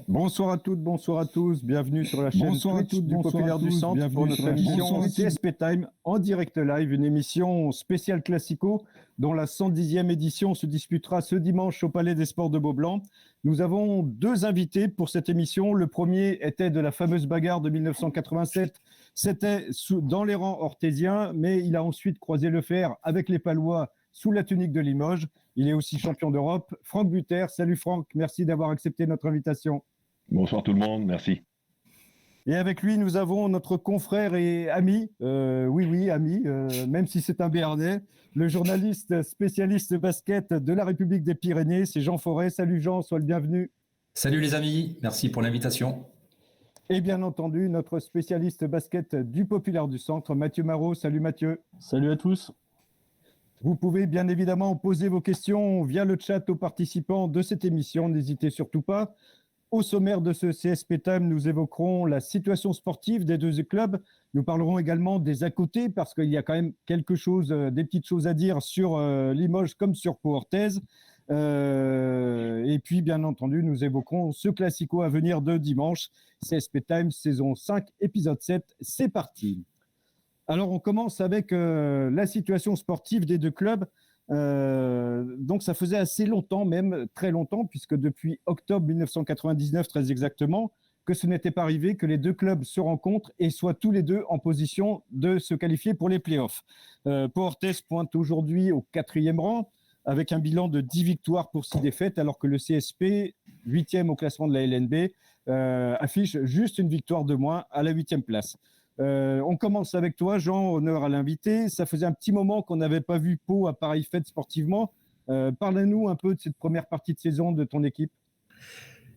Bonsoir à toutes, bonsoir à tous. Bienvenue sur la chaîne Bonsoir à Twitch toutes, du bonsoir Populaire à du tous. Centre Bienvenue pour sur notre la émission Bonsoir à tous. CSP Time en direct live, une émission spéciale Classico dont la 110e édition se disputera ce dimanche au Palais des Sports de Beaublanc. Nous avons deux invités pour cette émission. Le premier était de la fameuse bagarre de 1987. C'était dans les rangs ortésiens, mais il a ensuite croisé le fer avec les Palois sous la tunique de Limoges. Il est aussi champion d'Europe. Franck Buter. Salut Franck, merci d'avoir accepté notre invitation. Bonsoir tout le monde, merci. Et avec lui, nous avons notre confrère et ami, ami, même si c'est un Béarnais, le journaliste spécialiste basket de la République des Pyrénées, c'est Jean Forêt. Salut Jean, sois le bienvenu. Salut les amis, merci pour l'invitation. Et bien entendu, notre spécialiste basket du Populaire du Centre, Mathieu Marot. Salut Mathieu. Salut à tous. Vous pouvez bien évidemment poser vos questions via le chat aux participants de cette émission, n'hésitez surtout pas. Au sommaire de ce CSP Time, nous évoquerons la situation sportive des deux clubs. Nous parlerons également des à côté parce qu'il y a quand même quelque chose, des petites choses à dire sur Limoges comme sur Pau-Orthez. Et puis, bien entendu, nous évoquerons ce classico à venir de dimanche. CSP Time, saison 5, épisode 7. C'est parti. Alors, on commence avec la situation sportive des deux clubs. Donc ça faisait assez longtemps, même très longtemps, puisque depuis octobre 1999 très exactement, que ce n'était pas arrivé que les deux clubs se rencontrent et soient tous les deux en position de se qualifier pour les playoffs. Pau-Orthez pointe aujourd'hui au 4e rang avec un bilan de 10 victoires pour 6 défaites, alors que le CSP, 8e au classement de la LNB, affiche juste une victoire de moins à la 8e place. On commence avec toi, Jean, honneur à l'invité. Ça faisait un petit moment qu'on n'avait pas vu Pau à pareille fête sportivement. Parle-nous un peu de cette première partie de saison de ton équipe.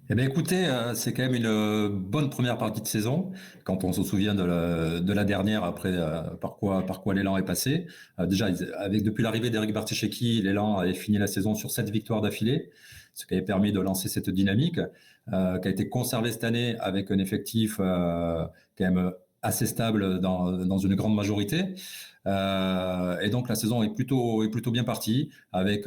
Eh bien, écoutez, c'est quand même une bonne première partie de saison, quand on se souvient de la dernière, après par quoi l'élan est passé. Déjà, depuis l'arrivée d'Eric Bartesheki, l'élan avait fini la saison sur 7 victoires d'affilée, ce qui avait permis de lancer cette dynamique, qui a été conservée cette année avec un effectif quand même assez stable dans une grande majorité. Et donc la saison est plutôt bien partie, avec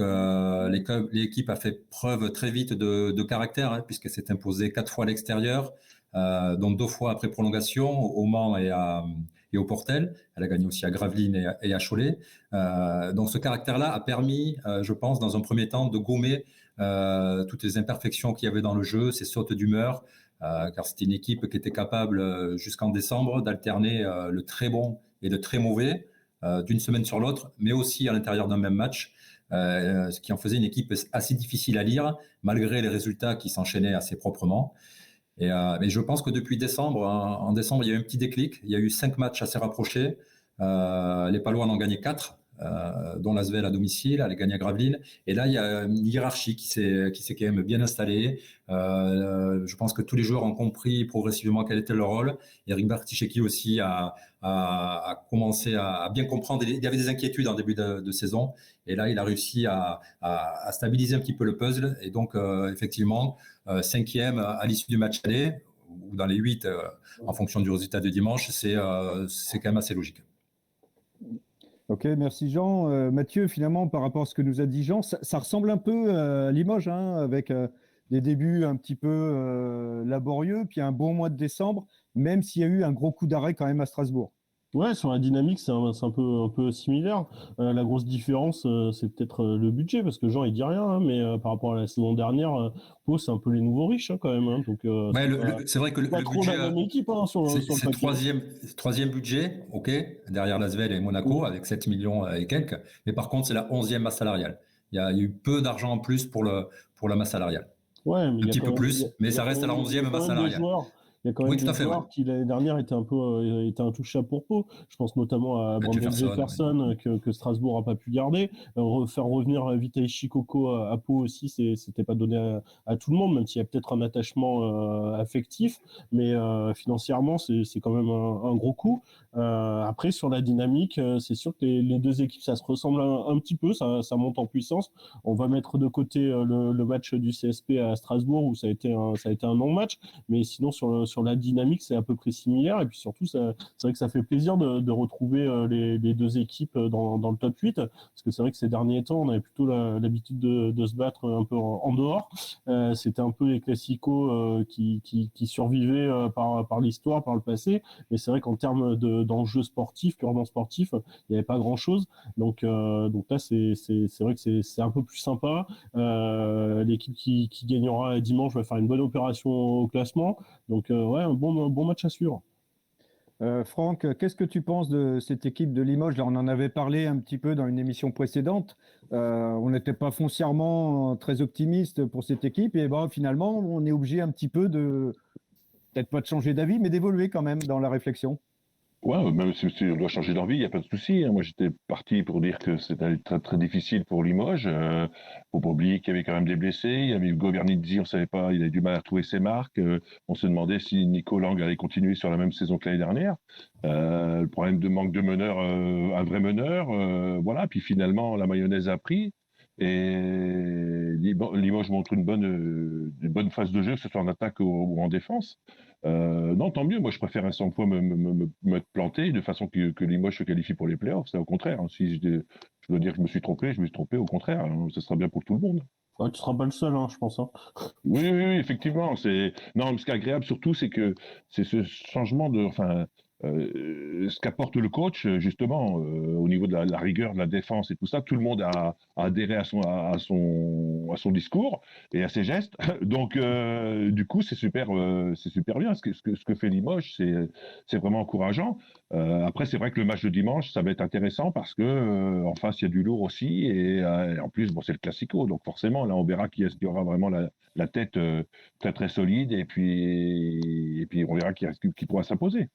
l'équipe a fait preuve très vite de caractère, puisqu'elle s'est imposée 4 fois à l'extérieur, dont 2 fois après prolongation au Mans et au Portel. Elle a gagné aussi à Gravelines et à Cholet. Donc ce caractère-là a permis, je pense, dans un premier temps, de gommer toutes les imperfections qu'il y avait dans le jeu, ces sautes d'humeur, car c'était une équipe qui était capable jusqu'en décembre d'alterner le très bon et le très mauvais d'une semaine sur l'autre, mais aussi à l'intérieur d'un même match, ce qui en faisait une équipe assez difficile à lire, malgré les résultats qui s'enchaînaient assez proprement. Mais je pense que depuis décembre, en décembre, il y a eu un petit déclic. Il y a eu 5 matchs assez rapprochés. Les Palois en ont gagné 4, dont l'Asvel à domicile, elle a gagné à Gravelines. Et là, il y a une hiérarchie qui s'est quand même bien installée. Je pense que tous les joueurs ont compris progressivement quel était leur rôle. Eric Bartesheki aussi a commencé à bien comprendre. Il y avait des inquiétudes en début de saison. Et là, il a réussi à stabiliser un petit peu le puzzle. Et donc, effectivement, 5e à l'issue du match aller, ou dans les 8, en fonction du résultat de dimanche, c'est quand même assez logique. Ok, merci Jean. Mathieu, finalement, par rapport à ce que nous a dit Jean, ça ressemble un peu à Limoges, hein, avec des débuts un petit peu laborieux, puis un bon mois de décembre, même s'il y a eu un gros coup d'arrêt quand même à Strasbourg. Ouais, sur la dynamique, c'est un peu similaire. La grosse différence, c'est peut-être le budget, parce que Jean, il dit rien, hein, mais par rapport à la saison dernière, Pau, c'est un peu les nouveaux riches, hein, quand même. Hein, donc, ouais, c'est vrai que le budget, la même équipe, hein, sur c'est le troisième budget, ok, derrière l'Asvel et Monaco, avec 7 millions et quelques. Mais par contre, c'est la 11e masse salariale. Il y a eu peu d'argent en plus pour la masse salariale. Ouais, mais un petit peu plus, mais ça reste à la 11e masse salariale. Il y a quand même des joueurs qui l'année dernière étaient intouchables pour Pau. Je pense notamment à Brandon Jefferson, que Strasbourg a pas pu garder. Faire revenir Vitaly Chikoko à Pau aussi, c'était pas donné à tout le monde, même s'il y a peut-être un attachement affectif, mais financièrement c'est quand même un gros coup. Après, sur la dynamique, c'est sûr que les deux équipes, ça se ressemble un petit peu, ça monte en puissance. On va mettre de côté le match du CSP à Strasbourg où ça a été un non-match, mais sinon sur la dynamique, c'est à peu près similaire. Et puis surtout, c'est vrai que ça fait plaisir de retrouver les deux équipes dans le top 8, parce que c'est vrai que ces derniers temps, on avait plutôt l'habitude de se battre un peu en dehors. C'était un peu les classicos qui survivaient par l'histoire, par le passé. Mais c'est vrai qu'en termes d'enjeux sportifs, purement sportifs, il n'y avait pas grand-chose. Donc là, c'est vrai que c'est un peu plus sympa. L'équipe qui gagnera dimanche va faire une bonne opération au classement. Donc ouais, un bon match à suivre. Franck, qu'est-ce que tu penses de cette équipe de Limoges? Là, on en avait parlé un petit peu dans une émission précédente. On n'était pas foncièrement très optimiste pour cette équipe. Et ben, finalement, on est obligé un petit peu peut-être pas de changer d'avis, mais d'évoluer quand même dans la réflexion. Ouais, même si on doit changer d'envie, il n'y a pas de souci. Moi, j'étais parti pour dire que c'était très, très difficile pour Limoges. Faut pas oublier qu'il y avait quand même des blessés. Il y avait Hugo Bernizzi, on savait pas, il avait du mal à retrouver ses marques. On se demandait si Nico Lang allait continuer sur la même saison que l'année dernière. Le problème de manque de meneur, un vrai meneur. Voilà. Puis finalement, la mayonnaise a pris. Et Limoges montre une bonne phase de jeu, que ce soit en attaque ou en défense. Non, tant mieux. Moi, je préfère à 100 fois me planter de façon que Limoges se qualifie pour les playoffs. C'est au contraire. Hein. Si je dois dire que je me suis trompé, au contraire. Hein. Ce sera bien pour tout le monde. Ouais, tu seras pas le seul, hein, je pense. Hein. Oui, effectivement. Non, ce qui est agréable surtout, c'est que c'est ce changement ce qu'apporte le coach, justement, au niveau de la rigueur de la défense et tout ça, tout le monde a adhéré à son discours et à ses gestes. Donc, du coup, c'est super bien. Ce que fait Limoges, c'est vraiment encourageant. Après, c'est vrai que le match de dimanche, ça va être intéressant parce que en face, il y a du lourd aussi et en plus, bon, c'est le Classico, donc forcément, là, on verra qui est-ce qui aura vraiment la tête très très solide et puis on verra qui pourra s'imposer.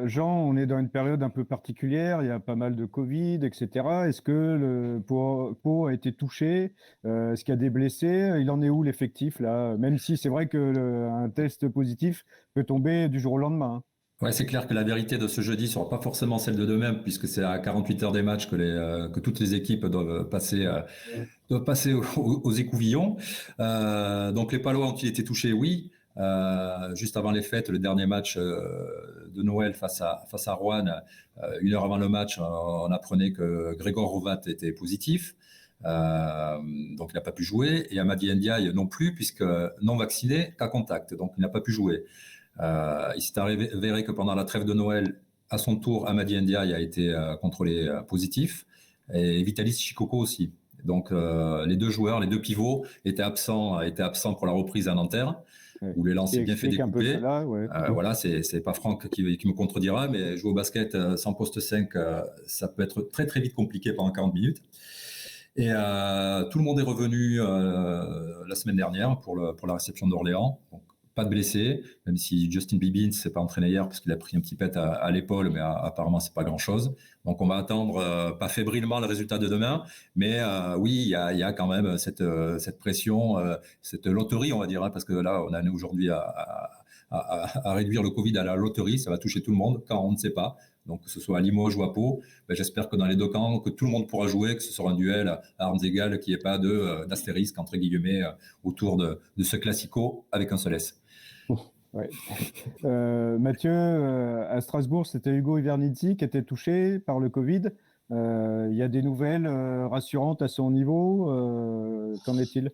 Jean, on est dans une période un peu particulière, il y a pas mal de Covid, etc. Est-ce que le Pau a été touché? Est-ce qu'il y a des blessés? Il en est où l'effectif là? Même si c'est vrai que un test positif peut tomber du jour au lendemain. Ouais, c'est clair que la vérité de ce jeudi ne sera pas forcément celle de demain, puisque c'est à 48 heures des matchs que toutes les équipes doivent passer aux écouvillons. Donc les Palois ont-ils été touchés? Oui. Juste avant les fêtes, le dernier match de Noël face à Roanne, une heure avant le match, on apprenait que Grégor Rovat était positif. Donc il n'a pas pu jouer. Et Amadi Ndiaye non plus, puisque non vacciné, cas contact. Donc il n'a pas pu jouer. Il s'est avéré que pendant la trêve de Noël, à son tour, Amadi Ndiaye a été contrôlé positif. Et Vitalis Chikoko aussi. Donc les deux joueurs, les deux pivots étaient absents pour la reprise à Nanterre, où l'élan s'est bien fait découper. Voilà, c'est pas Franck qui me contredira, mais jouer au basket sans poste 5, ça peut être très très vite compliqué pendant 40 minutes. Et tout le monde est revenu la semaine dernière pour la réception d'Orléans. Donc, pas de blessés, même si Justin Bibbins s'est pas entraîné hier parce qu'il a pris un petit pet à l'épaule, mais apparemment c'est pas grand-chose. Donc on va attendre, pas fébrilement, le résultat de demain, mais oui, il y a quand même cette pression, cette loterie, on va dire, hein, parce que là, on en est aujourd'hui à réduire le Covid à la loterie, ça va toucher tout le monde quand on ne sait pas. Donc que ce soit à Limoges ou à Pau, j'espère que dans les deux camps, que tout le monde pourra jouer, que ce sera un duel à armes égales, qu'il n'y ait pas d'astérisque, entre guillemets, autour de ce classico avec un seul S. Ouais. Mathieu, à Strasbourg, c'était Hugo Ivernizzi qui était touché par le Covid. Il y a des nouvelles rassurantes à son niveau. Qu'en est-il?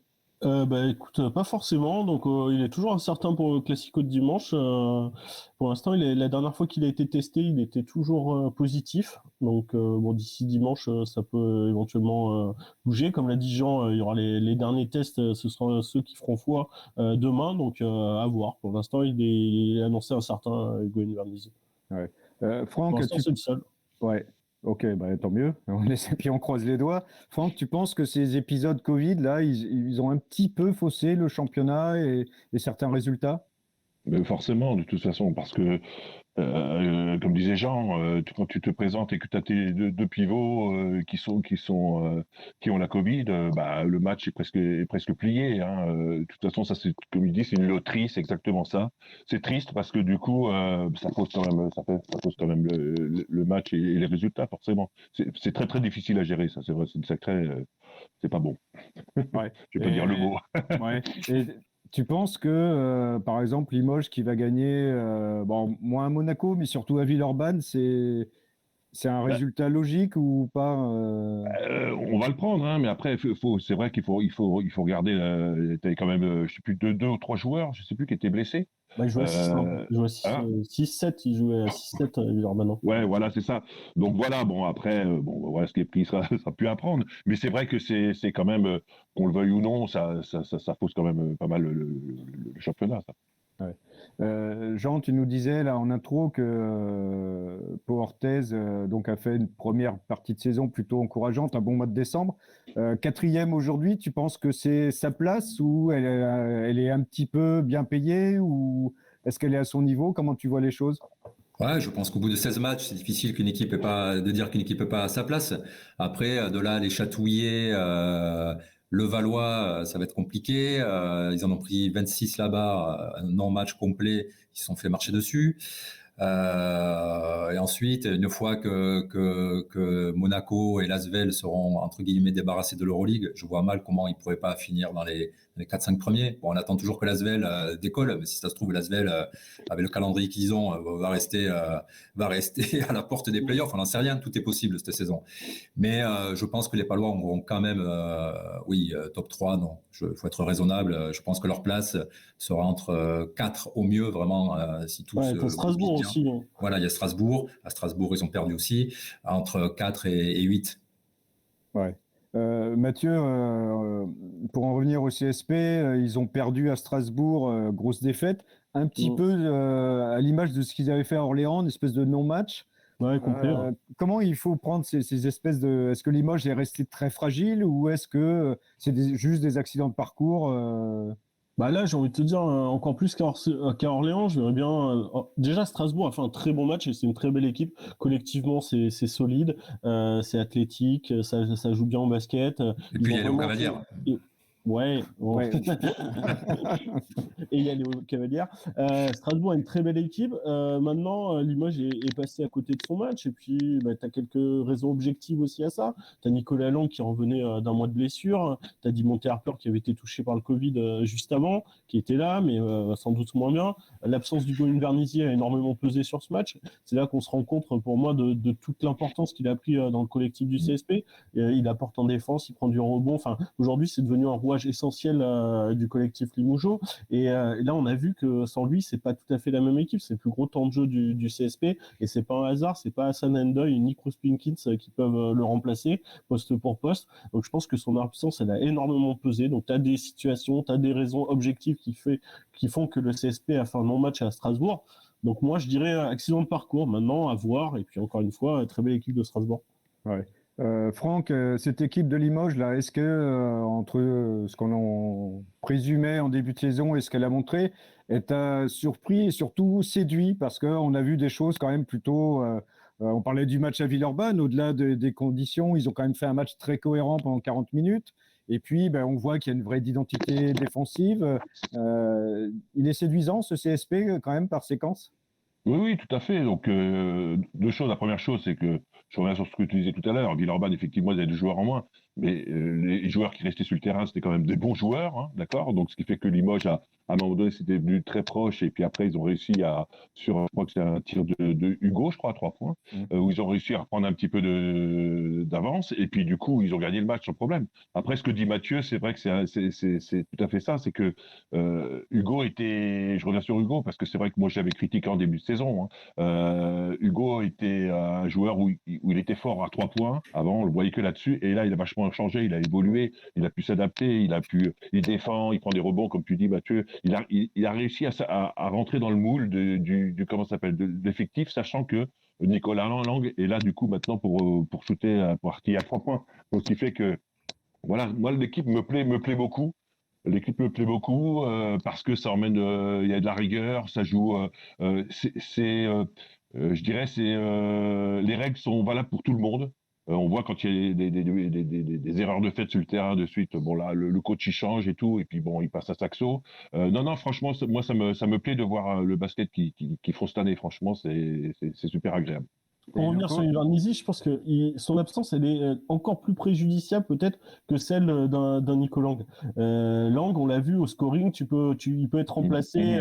Écoute, pas forcément. Donc, il est toujours incertain pour le Classico de dimanche. Pour l'instant, la dernière fois qu'il a été testé, il était toujours positif. Donc, d'ici dimanche, ça peut éventuellement bouger. Comme l'a dit Jean, il y aura les derniers tests. Ce seront ceux qui feront foi demain. Donc, à voir. Pour l'instant, il est annoncé incertain, Hugo Ivernizzi. Ouais. Franck, pour l'instant, c'est le seul. Ouais. Ok, tant mieux. Puis on croise les doigts. Franck, tu penses que ces épisodes Covid, là, ils ont un petit peu faussé le championnat et certains résultats? Mais forcément, de toute façon, parce que Comme disait Jean, quand tu te présentes et que tu as tes deux pivots qui ont la Covid, le match est presque plié. Hein. De toute façon, ça, c'est, comme il dit, c'est une loterie, c'est exactement ça. C'est triste parce que du coup, ça pose quand même le match et les résultats, forcément. C'est très très difficile à gérer, ça. C'est vrai, c'est une sacrée, c'est pas bon. Ouais. Je peux dire le mot. Ouais. Et tu penses que, par exemple, Limoges qui va gagner, moins à Monaco, mais surtout à Villeurbanne, c'est un résultat logique ou pas On va le prendre, hein, mais après, c'est vrai qu'il faut regarder. Tu avais quand même, je sais plus, deux ou trois joueurs, je sais plus, qui étaient blessés. Il jouait à 6, il jouait à 6-7, il jouait à 6-7 maintenant. Ouais, voilà, c'est ça. Donc voilà, bon, après, voilà, ce qui est pris sera plus à prendre. Mais c'est vrai que c'est quand même, qu'on le veuille ou non, ça fausse quand même pas mal le championnat, ça. Ouais. Jean, tu nous disais là en intro que Pau Orthez donc a fait une première partie de saison plutôt encourageante, un bon mois de décembre. 4e aujourd'hui, tu penses que c'est sa place ou elle est un petit peu bien payée ou est-ce qu'elle est à son niveau? Comment tu vois les choses? Ouais, je pense qu'au bout de 16 matchs, c'est difficile de dire qu'une équipe n'est pas à sa place. Après, de là, les chatouiller, le Valois, ça va être compliqué. Ils en ont pris 26 là-bas, un non-match complet, ils se sont fait marcher dessus. Et ensuite, une fois que Monaco et l'Asvel seront entre guillemets débarrassés de l'Euroleague, je vois mal comment ils pourraient pas finir dans les 4-5 premiers. Bon, on attend toujours que l'Asvel décolle, mais si ça se trouve, l'Asvel, avec le calendrier qu'ils ont, va rester à la porte des playoffs. On n'en sait rien, tout est possible cette saison. Mais je pense que les Palois auront quand même, top 3, non. Il faut être raisonnable. Je pense que leur place sera entre 4 au mieux, vraiment, si tout se... Strasbourg aussi. Hein. Voilà, il y a Strasbourg. À Strasbourg, ils ont perdu aussi, entre 4 et 8. Ouais. Mathieu, pour en revenir au CSP, ils ont perdu à Strasbourg, grosse défaite, un petit peu à l'image de ce qu'ils avaient fait à Orléans, une espèce de non-match. Ouais, complet. Comment il faut prendre ces espèces de... Est-ce que Limoges est resté très fragile ou est-ce que c'est juste des accidents de parcours Là, j'ai envie de te dire, encore plus qu'à Orléans, je verrais bien. Déjà, Strasbourg a fait un très bon match et c'est une très belle équipe. Collectivement, c'est solide, c'est athlétique, ça joue bien au basket. Et puis, il y a Léo Cavalière. Ouais. Et il y a Léo Cavalière. Strasbourg a une très belle équipe. Maintenant, Limoges est passé à côté de son match. Et puis, tu as quelques raisons objectives aussi à ça. Tu as Nicolas Lang qui revenait d'un mois de blessure. Tu as Dimonté Harper qui avait été touché par le Covid juste avant, qui était là, mais sans doute moins bien. L'absence d'Hugo Invernizzi a énormément pesé sur ce match. C'est là qu'on se rend compte, pour moi, de toute l'importance qu'il a pris dans le collectif du CSP. Il apporte en défense, il prend du rebond. Enfin, aujourd'hui, c'est devenu un rouage essentiel du collectif Limougeot. Et là, on a vu que sans lui, c'est pas tout à fait la même équipe. C'est le plus gros temps de jeu du CSP. Et c'est pas un hasard. C'est pas Hassan Endoy ni Cruz Pinkins qui peuvent le remplacer poste pour poste. Donc, je pense que son absence, elle a énormément pesé. Donc, tu as des situations, tu as des raisons objectives qui font que le CSP a fait un non-match à Strasbourg. Donc, moi, je dirais accident de parcours. Maintenant, à voir. Et puis, encore une fois, très belle équipe de Strasbourg. Ouais. Franck, cette équipe de Limoges, là, est-ce que, entre ce qu'on en présumait en début de saison et ce qu'elle a montré, est surpris et surtout séduit? Parce qu'on a vu des choses quand même plutôt... on parlait du match à Villeurbanne, au-delà des conditions, ils ont quand même fait un match très cohérent pendant 40 minutes. Et puis, on voit qu'il y a une vraie identité défensive. Il est séduisant, ce CSP, quand même, par séquence? Oui, tout à fait. Donc, deux choses. La première chose, c'est que je reviens sur ce que tu disais tout à l'heure. Villeurbanne, effectivement, ils avaient 2 joueurs en moins. Mais les joueurs qui restaient sur le terrain, c'était quand même des bons joueurs, hein, d'accord? Donc, ce qui fait que Limoges, à un moment donné, c'était devenu très proche. Et puis après, ils ont réussi je crois que c'est un tir de Hugo, je crois, à 3 points, où ils ont réussi à reprendre un petit peu d'avance. Et puis, du coup, ils ont gagné le match sans problème. Après, ce que dit Mathieu, c'est vrai que c'est tout à fait ça. C'est que Hugo était... Je reviens sur Hugo, parce que c'est vrai que moi, j'avais critiqué en début de saison. Hein. Hugo était un joueur où il était fort à 3 points. Avant, on le voyait que là-dessus. Et là, il a vachement changé, il a évolué, il a pu s'adapter, il défend, il prend des rebonds, comme tu dis, Mathieu. Il a réussi à rentrer dans le moule du comment ça s'appelle, de l'effectif, sachant que Nicolas Lang est là, du coup, maintenant pour shooter, pour partir à 3 points. Donc, ce qui fait que, voilà, moi, l'équipe me plaît beaucoup. L'équipe me plaît beaucoup parce que ça emmène, il y a de la rigueur, ça joue. Je dirais, les règles sont valables pour tout le monde. On voit quand il y a des erreurs de fait sur le terrain de suite. Bon là, le coach il change et tout, et puis bon, il passe à Saxo. Non, franchement, moi ça me plaît de voir le basket qui font cette année. Franchement, c'est super agréable. Pour revenir sur Ivan Nizic, je pense que son absence, elle est encore plus préjudiciable peut-être que celle d'un Nico Lang. Lang, on l'a vu au scoring, il peut être remplacé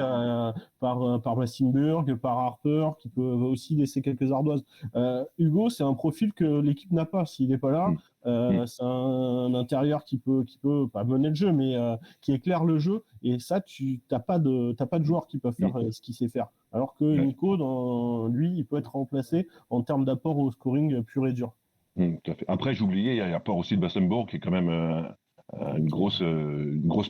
par Massenburg, par Harper, qui peut aussi laisser quelques ardoises. Hugo, c'est un profil que l'équipe n'a pas. S'il n'est pas là, c'est un intérieur qui peut pas mener le jeu, mais qui éclaire le jeu. Et ça, t'as pas de joueurs qui peuvent faire ce qu'il sait faire. Alors que Nico, lui, il peut être remplacé en termes d'apport au scoring pur et dur. Tout à fait. Après, j'ai oublié, il y a l'apport aussi de Bassenbourg, qui est quand même une grosse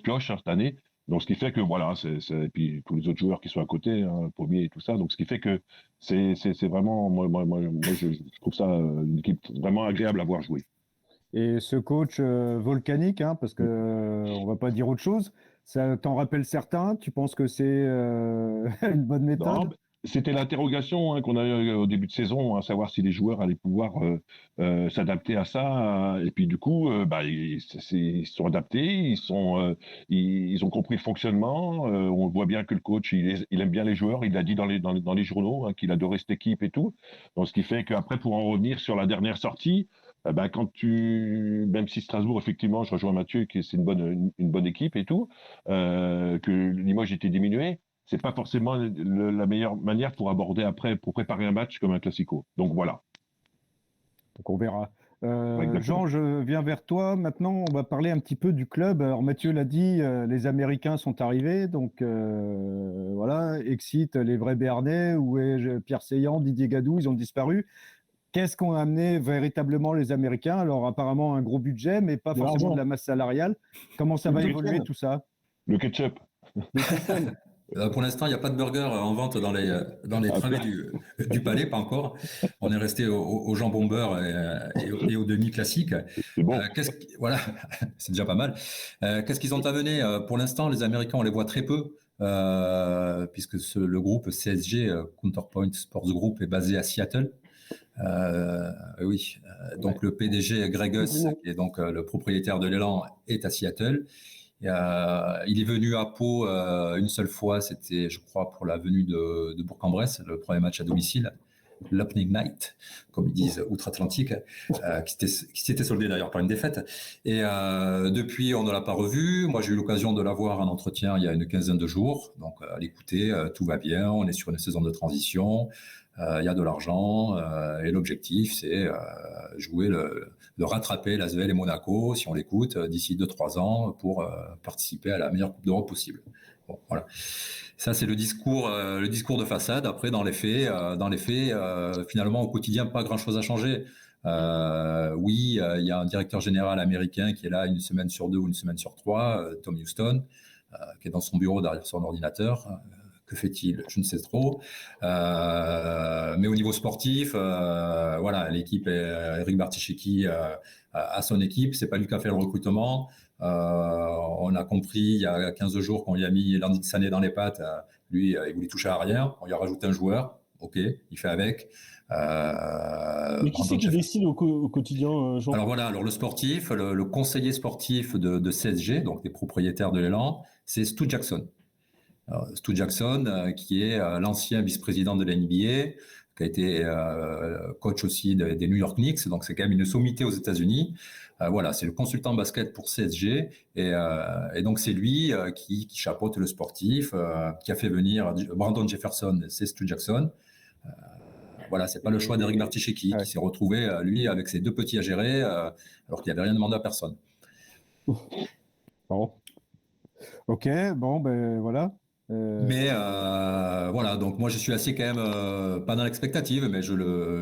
pioche cette année. Donc, ce qui fait que, voilà, et puis tous les autres joueurs qui sont à côté, Pommier et tout ça. Donc, ce qui fait que c'est vraiment, moi, je trouve ça une équipe vraiment agréable à voir jouer. Et ce coach volcanique, parce que on va pas dire autre chose, ça t'en rappelle certains? Tu penses que c'est une bonne méthode? Non, c'était l'interrogation qu'on a eu au début de saison, à savoir si les joueurs allaient pouvoir s'adapter à ça. Et puis du coup, ils sont adaptés, ils ont compris le fonctionnement. On voit bien que le coach, il aime bien les joueurs. Il l'a dit dans les journaux qu'il adorait cette équipe et tout. Donc, ce qui fait qu'après, pour en revenir sur la dernière sortie, même si Strasbourg, effectivement, je rejoins Mathieu, que c'est une bonne équipe et tout, que Limoges était diminué, c'est pas forcément la meilleure manière pour préparer un match comme un classico. Donc voilà. Donc on verra. Jean, je viens vers toi. Maintenant, on va parler un petit peu du club. Alors Mathieu l'a dit, les Américains sont arrivés, donc voilà, excite les vrais Béarnais. Où est Pierre Seillant, Didier Gadou, ils ont disparu. Qu'est-ce qu'ont amené véritablement les Américains? Alors, apparemment, un gros budget, mais pas forcément de la masse salariale. Comment ça va évoluer tout ça? Le ketchup. Pour l'instant, il n'y a pas de burger en vente dans les travées du palais, pas encore. On est resté au jambon beurre et au demi classique. C'est bon. Voilà, c'est déjà pas mal. Qu'est-ce qu'ils ont amené? Pour l'instant, les Américains, on les voit très peu, puisque le groupe CSG, Counterpoint Sports Group, est basé à Seattle. Donc le PDG Greg Huss, qui est donc le propriétaire de l'Élan, est à Seattle. Il est venu à Pau une seule fois, c'était je crois pour la venue de Bourg-en-Bresse, le premier match à domicile, l'Opening Night, comme ils disent outre-Atlantique, qui s'était soldé d'ailleurs par une défaite. Et depuis, on ne l'a pas revu. Moi, j'ai eu l'occasion de l'avoir en entretien il y a une quinzaine de jours. Donc, à l'écouter, tout va bien. On est sur une saison de transition. Il y a de l'argent et l'objectif, c'est jouer de rattraper l'Asvel et Monaco, si on l'écoute, d'ici 2-3 ans pour participer à la meilleure Coupe d'Europe possible. Bon, voilà. Ça, c'est le discours de façade. Après, dans les faits, finalement, au quotidien, pas grand-chose à changer. Oui, il y a un directeur général américain qui est là une semaine sur 2 ou une semaine sur 3, Tom Houston, qui est dans son bureau derrière son ordinateur. Que fait-il? Je ne sais trop. Mais au niveau sportif, voilà, l'équipe, Eric Bartichecki a son équipe. C'est pas lui qui a fait le recrutement. On a compris il y a 15 jours qu'on lui a mis Landin Sané dans les pattes. Lui, il voulait toucher à rien. On lui a rajouté un joueur. OK, il fait avec. Mais qui c'est qui décide au quotidien, Jean? Alors voilà, le sportif, le conseiller sportif de CSG, donc des propriétaires de l'Élan, c'est Stu Jackson. Stu Jackson, qui est l'ancien vice-président de la NBA, qui a été coach aussi des New York Knicks, donc c'est quand même une sommité aux États-Unis. Voilà, c'est le consultant basket pour CSG, et donc c'est lui qui chapeaute le sportif, qui a fait venir Brandon Jefferson, c'est Stu Jackson. Voilà, c'est pas le choix d'Eric Bartichecki, qui s'est retrouvé, lui, avec ses 2 petits à gérer, alors qu'il n'avait rien demandé à personne. Bon. Ok, bon, ben voilà. Mais voilà, donc moi je suis assez quand même pas dans l'expectative, mais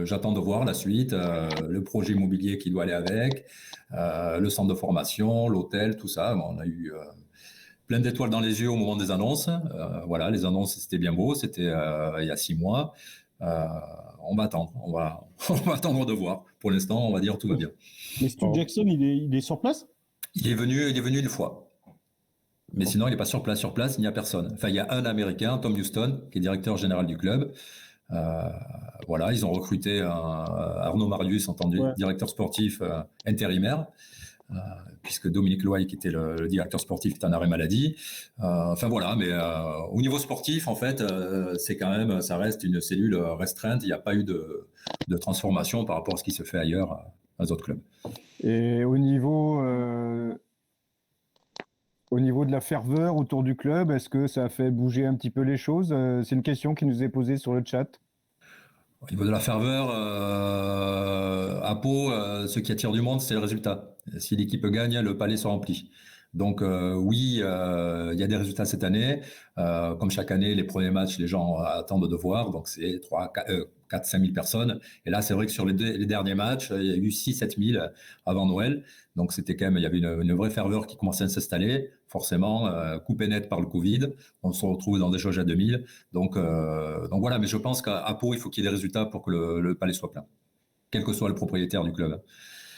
j'attends de voir la suite, le projet immobilier qui doit aller avec, le centre de formation, l'hôtel, tout ça. Bon, on a eu plein d'étoiles dans les yeux au moment des annonces. Voilà, les annonces c'était bien beau, c'était il y a 6 mois. On va attendre, on va attendre de voir. Pour l'instant, on va dire tout va bien. Mais Stu Jackson, il est sur place? Il est venu une fois. Mais sinon, il n'est pas sur place. Sur place, il n'y a personne. Enfin, il y a un Américain, Tom Houston, qui est directeur général du club. Voilà, ils ont recruté Arnaud Marius en tant que directeur sportif intérimaire, puisque Dominique Loy, qui était le directeur sportif, est en arrêt maladie. Enfin voilà, mais au niveau sportif, en fait, c'est quand même, ça reste une cellule restreinte. Il n'y a pas eu de transformation par rapport à ce qui se fait ailleurs à d'autres clubs. Et au niveau de la ferveur autour du club, est-ce que ça a fait bouger un petit peu les choses? C'est une question qui nous est posée sur le chat. Au niveau de la ferveur, à Pau, ce qui attire du monde, c'est le résultat. Si l'équipe gagne, le palais se remplit. Donc oui, il y a des résultats cette année. Comme chaque année, les premiers matchs, les gens attendent de voir. Donc c'est 4 5 000 personnes. Et là, c'est vrai que sur les derniers matchs, il y a eu 6 7 000 avant Noël. Donc c'était quand même, il y avait une vraie ferveur qui commençait à s'installer. Forcément, coupé net par le Covid. On se retrouve dans des jauges à 2000. Donc voilà, mais je pense qu'à Pau, il faut qu'il y ait des résultats pour que le palais soit plein, quel que soit le propriétaire du club.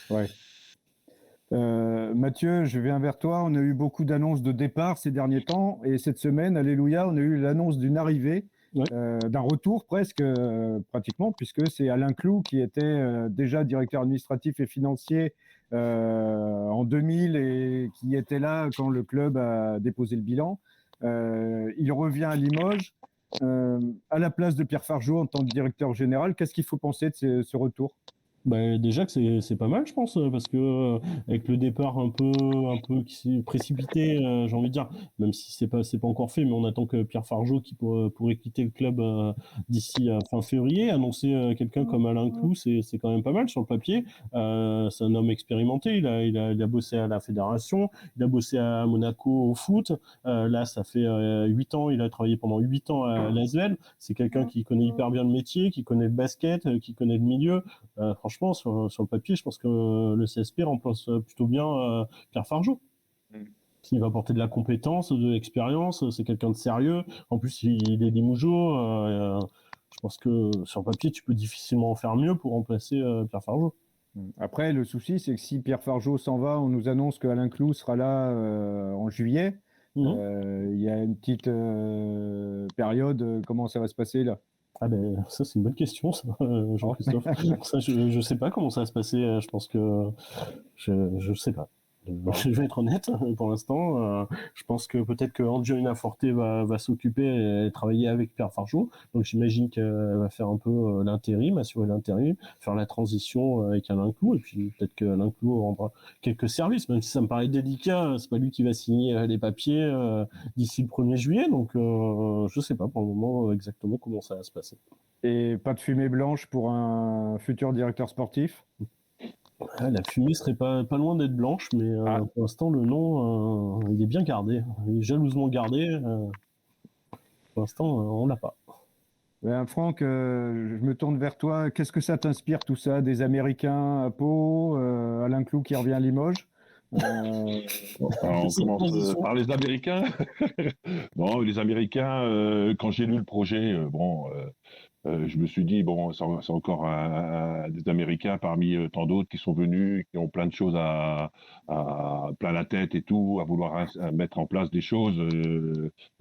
Ouais. Mathieu, je viens vers toi. On a eu beaucoup d'annonces de départ ces derniers temps. Et cette semaine, alléluia, on a eu l'annonce d'une arrivée, d'un retour presque, pratiquement, puisque c'est Alain Clou qui était déjà directeur administratif et financier en 2000 et qui était là quand le club a déposé le bilan. Il revient à Limoges à la place de Pierre Fargeau en tant que directeur général. Qu'est-ce qu'il faut penser de ce retour ? Déjà que c'est pas mal, je pense, parce que avec le départ un peu qui s'est précipité, j'ai envie de dire, même si c'est pas encore fait, mais on attend que Pierre Fargeau, qui pourrait quitter le club d'ici fin février, annoncer quelqu'un comme Alain Clou, c'est quand même pas mal sur le papier. C'est un homme expérimenté, il a bossé à la fédération, il a bossé à Monaco au foot. Là, ça fait 8 ans, il a travaillé pendant 8 ans à l'ASVEL. C'est quelqu'un qui connaît hyper bien le métier, qui connaît le basket, qui connaît le milieu. Franchement, sur le papier, je pense que le CSP remplace plutôt bien Pierre Fargeau. Il va apporter de la compétence, de l'expérience, c'est quelqu'un de sérieux. En plus, il est Limougeot. Je pense que sur le papier, tu peux difficilement en faire mieux pour remplacer Pierre Fargeau. Après, le souci, c'est que si Pierre Fargeau s'en va, on nous annonce qu'Alain Clou sera là en juillet. Il y a une petite période. Comment ça va se passer là ? Ça, c'est une bonne question, ça, Jean-Christophe. Ça, je sais pas comment ça va se passer. Je pense que je sais pas. Je vais être honnête pour l'instant. Je pense que peut-être que Angelina Forte va s'occuper et travailler avec Pierre Fargeau. Donc j'imagine qu'elle va faire un peu l'intérim, assurer l'intérim, faire la transition avec Alain Clou. Et puis peut-être qu'Alain Clou rendra quelques services, même si ça me paraît délicat. C'est pas lui qui va signer les papiers d'ici le 1er juillet. Donc je sais pas pour le moment exactement comment ça va se passer. Et pas de fumée blanche pour un futur directeur sportif ? La fumée serait pas loin d'être blanche, mais pour l'instant, le nom, il est bien gardé. Il est jalousement gardé. Pour l'instant, on l'a pas. Franck, je me tourne vers toi. Qu'est-ce que ça t'inspire tout ça? Des Américains à Pau, Alain Clou qui revient à Limoges? On commence par les Américains. Bon, les Américains, quand j'ai lu le projet, je me suis dit, bon, c'est encore des Américains parmi tant d'autres qui sont venus, qui ont plein de choses à plein la tête et tout, à vouloir mettre en place des choses.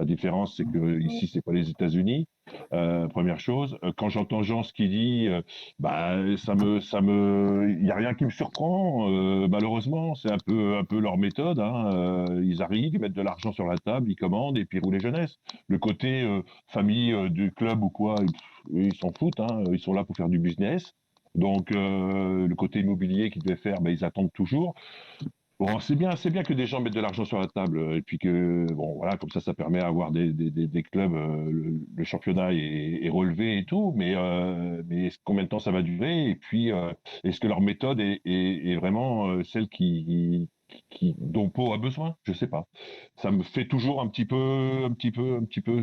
La différence, c'est que ici, c'est pas les États-Unis. Première chose. Quand j'entends Jean ce qu'il dit, il y a rien qui me surprend. Malheureusement, c'est un peu leur méthode. Ils arrivent, ils mettent de l'argent sur la table, ils commandent et puis roulent les jeunesses. Le côté famille du club ou quoi, ils s'en foutent. Ils sont là pour faire du business. Donc le côté immobilier qu'ils devaient faire, ils attendent toujours. Bon, c'est bien que des gens mettent de l'argent sur la table et puis que comme ça permet d'avoir des clubs, le championnat est relevé et tout, mais combien de temps ça va durer? Et puis est-ce que leur méthode est vraiment celle dont Pau a besoin? Je sais pas. Ça me fait toujours un petit peu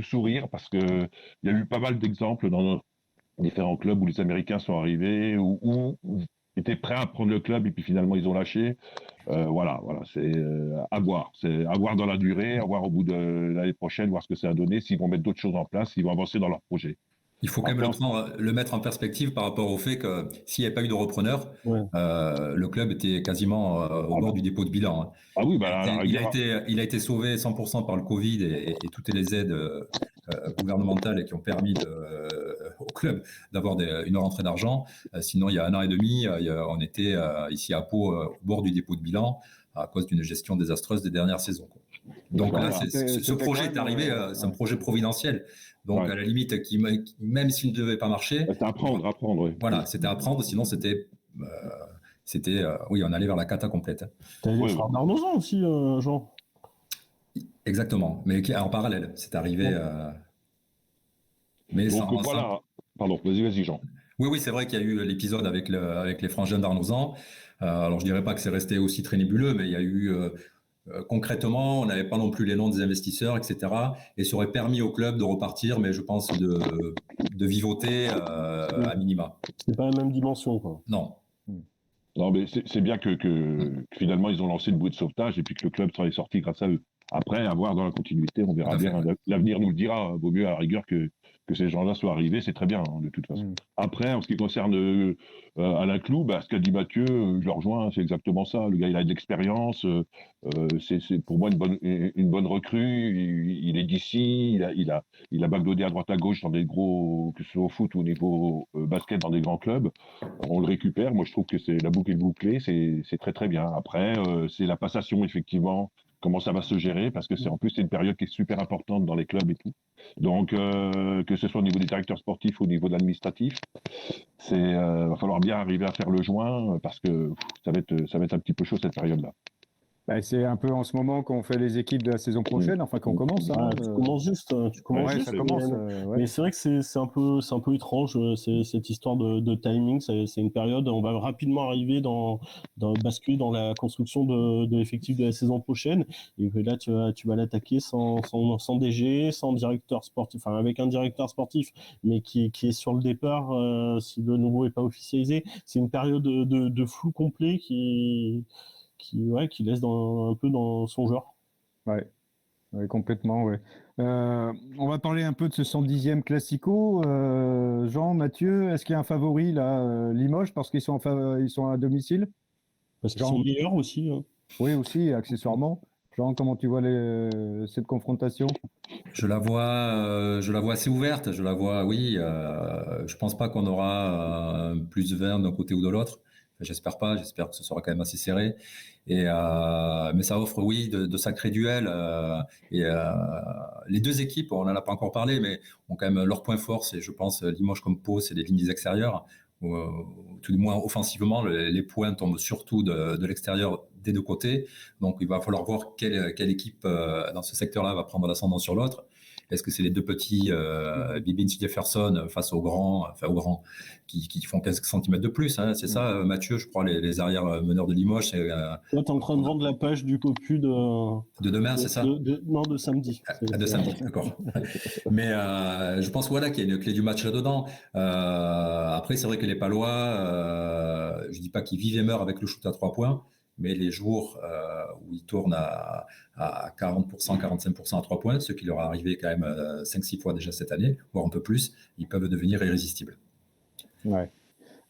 sourire parce que il y a eu pas mal d'exemples dans différents clubs où les Américains sont arrivés ou étaient prêts à prendre le club et puis finalement ils ont lâché. Voilà, c'est à voir. C'est à voir dans la durée, à voir au bout de l'année prochaine, voir ce que ça a donné, s'ils vont mettre d'autres choses en place, s'ils vont avancer dans leur projet. Il faut quand même le mettre en perspective par rapport au fait que s'il n'y avait pas eu de repreneur, le club était quasiment au bord du dépôt de bilan. Hein. Ah oui, il a été sauvé 100% par le Covid et toutes les aides gouvernementales qui ont permis au club d'avoir une rentrée d'argent. Sinon, il y a 1 an et demi, on était ici à Pau au bord du dépôt de bilan à cause d'une gestion désastreuse des dernières saisons. Donc là, ce projet est arrivé, c'est un projet providentiel. Donc à la limite, même s'il ne devait pas marcher, c'était apprendre. Oui. Voilà, c'était apprendre. Sinon, oui, on allait vers la cata complète. T'as les frères d'Arnozan aussi, Jean. Exactement, mais en parallèle, c'est arrivé. Mais donc voilà. Pardon, vas-y, Jean. Oui, c'est vrai qu'il y a eu l'épisode avec les frangins d'Arnozan. Alors je dirais pas que c'est resté aussi très nébuleux, mais il y a eu concrètement, on n'avait pas non plus les noms des investisseurs, etc. Et ça aurait permis au club de repartir, mais je pense de vivoter à minima. C'est pas la même dimension, quoi. Non. Non, mais c'est bien que finalement ils ont lancé une bouée de sauvetage et puis que le club soit sorti grâce à eux. Après, à voir dans la continuité, on verra bien. L'avenir nous le dira. Vaut mieux à la rigueur que ces gens-là soient arrivés, c'est très bien, hein, de toute façon. Après, en ce qui concerne Alain Clou, ce qu'a dit Mathieu, je le rejoins, c'est exactement ça. Le gars, il a de l'expérience. C'est pour moi une bonne recrue. Il est d'ici. Il a backdodé à droite à gauche dans des gros, que ce soit au foot ou au niveau basket, dans des grands clubs. On le récupère. Moi, je trouve que la boucle est bouclée. C'est très, très bien. Après, c'est la passation, effectivement. Comment ça va se gérer, parce que c'est une période qui est super importante dans les clubs et tout. Donc, que ce soit au niveau des directeurs sportifs ou au niveau de l'administratif, va falloir bien arriver à faire le joint, parce que ça va être un petit peu chaud cette période-là. C'est un peu en ce moment qu'on fait les équipes de la saison prochaine, enfin qu'on commence. Hein, tu commences juste. Ça commence. Mais c'est vrai que c'est un peu étrange, cette histoire de timing. C'est une période, on va rapidement arriver basculer dans la construction de l'effectif de la saison prochaine. Et là, tu vas l'attaquer sans DG, sans directeur sportif, enfin avec un directeur sportif, mais qui est sur le départ si le nouveau est pas officialisé. C'est une période de flou complet qui laisse un peu dans son genre. Ouais, complètement, ouais. On va parler un peu de ce 110e Classico. Jean, Mathieu, est-ce qu'il y a un favori là, Limoges, parce qu'ils sont à domicile? Parce qu'ils sont meilleurs aussi. Hein. Oui, aussi, accessoirement. Jean, comment tu vois cette confrontation? Je la vois assez ouverte. Je la vois, oui. Je pense pas qu'on aura plus vert d'un côté ou de l'autre. J'espère pas. J'espère que ce sera quand même assez serré. Mais ça offre, oui, de sacrés duels. Les deux équipes, on n'en a pas encore parlé, mais ont quand même leur point fort. C'est, je pense, Limoges comme Pau, c'est les lignes extérieures. Tout du moins offensivement, les points tombent surtout de l'extérieur des deux côtés. Donc, il va falloir voir quelle équipe dans ce secteur-là va prendre l'ascendant sur l'autre. Est-ce que c'est les deux petits Bibins Jefferson face aux grands qui font 15 cm de plus, hein, c'est ça, Mathieu, je crois, les arrières meneurs de Limoges. Là, tu es en train de vendre la page du copu de demain, c'est ça? Non, de samedi. De samedi, d'accord. Mais je pense qu'il y a une clé du match là-dedans. Après, c'est vrai que les Palois, je ne dis pas qu'ils vivent et meurent avec le shoot à 3 points, mais les jours où ils tournent à 40%, 45% à 3 points, ce qui leur est arrivé quand même 5-6 fois déjà cette année, voire un peu plus, ils peuvent devenir irrésistibles. Ouais.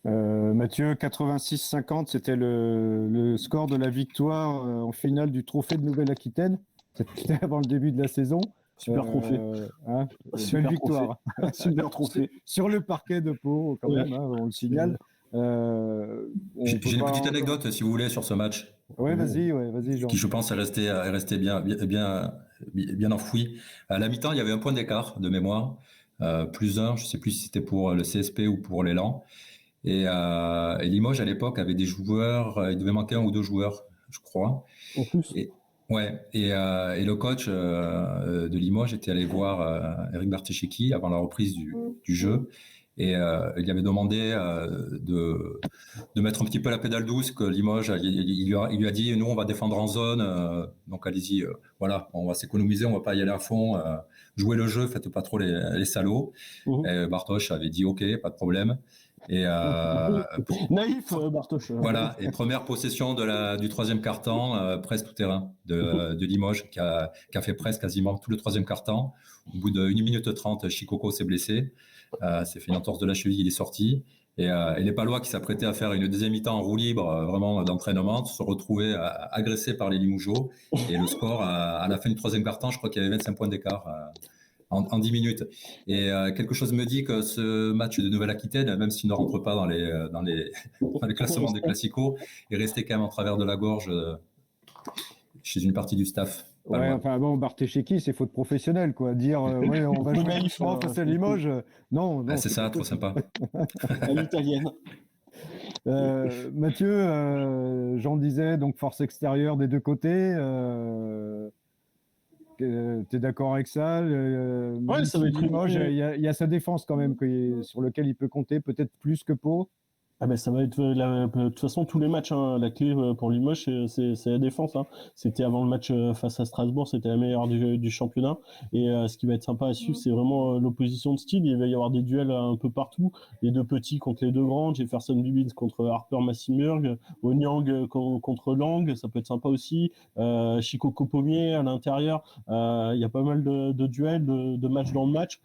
Mathieu, 86-50, c'était le score de la victoire en finale du Trophée de Nouvelle-Aquitaine. C'était avant le début de la saison. Super trophée. Super victoire. Super trophée. Sur le parquet de Pau, quand même, on le signale. J'ai une petite anecdote, si vous voulez, sur ce match. Ouais, vas-y, Jean. Qui, je pense, est resté bien enfoui. À la mi-temps, il y avait un point d'écart de mémoire, plus 1, je ne sais plus si c'était pour le CSP ou pour l'élan. Et Limoges, à l'époque, avait des joueurs, il devait manquer 1 ou 2 joueurs, je crois. En plus. Et le coach de Limoges était allé voir Eric Bartesheki avant la reprise du jeu. Et il avait demandé de mettre un petit peu la pédale douce, que Limoges, il lui a dit, nous, on va défendre en zone, donc allez-y, voilà, on va s'économiser, on va pas y aller à fond, jouez le jeu, faites pas trop les salauds. Et Bartosz avait dit, ok, pas de problème. Et naïf, Bartosz. Voilà, et première possession du troisième quart-temps, presque tout terrain de Limoges, qui a fait presque quasiment tout le troisième quart-temps. Au bout d'1 minute 30, Chikoko s'est blessé, s'est fait une entorse de la cheville, il est sorti. Et les Palois qui s'apprêtaient à faire une deuxième mi-temps en roue libre, vraiment d'entraînement, se sont retrouvés agressés par les Limougeaux. Et le score, à la fin du troisième quart-temps, je crois qu'il y avait 25 points d'écart. En 10 minutes. Et quelque chose me dit que ce match de Nouvelle-Aquitaine, même s'il ne rentre pas dans les classements des classicos, est resté quand même en travers de la gorge chez une partie du staff. Ouais, enfin bon, Barthécheki, c'est faute professionnelle, quoi. Dire, ouais, on va jouer doucement face à Limoges, non. C'est ça, trop sympa. À l'italienne. Mathieu, Jean disait, donc force extérieure des deux côtés. T'es d'accord avec ça? Ouais, ça va être Limoges, il y a sa défense quand même sur lequel il peut compter, peut-être plus que Pau. Ah ben ça va être de toute façon tous les matchs, hein, la clé pour Limoges c'est la défense. Hein. C'était avant le match face à Strasbourg, c'était la meilleure du championnat. Et ce qui va être sympa à suivre, c'est vraiment l'opposition de style. Il va y avoir des duels un peu partout. Les deux petits contre les deux grands, Jefferson Bibins contre Harper Massimurg, Onyang contre Lang, ça peut être sympa aussi. Chikoko Pommier à l'intérieur. Il y a pas mal de duels, de matchs dans le match.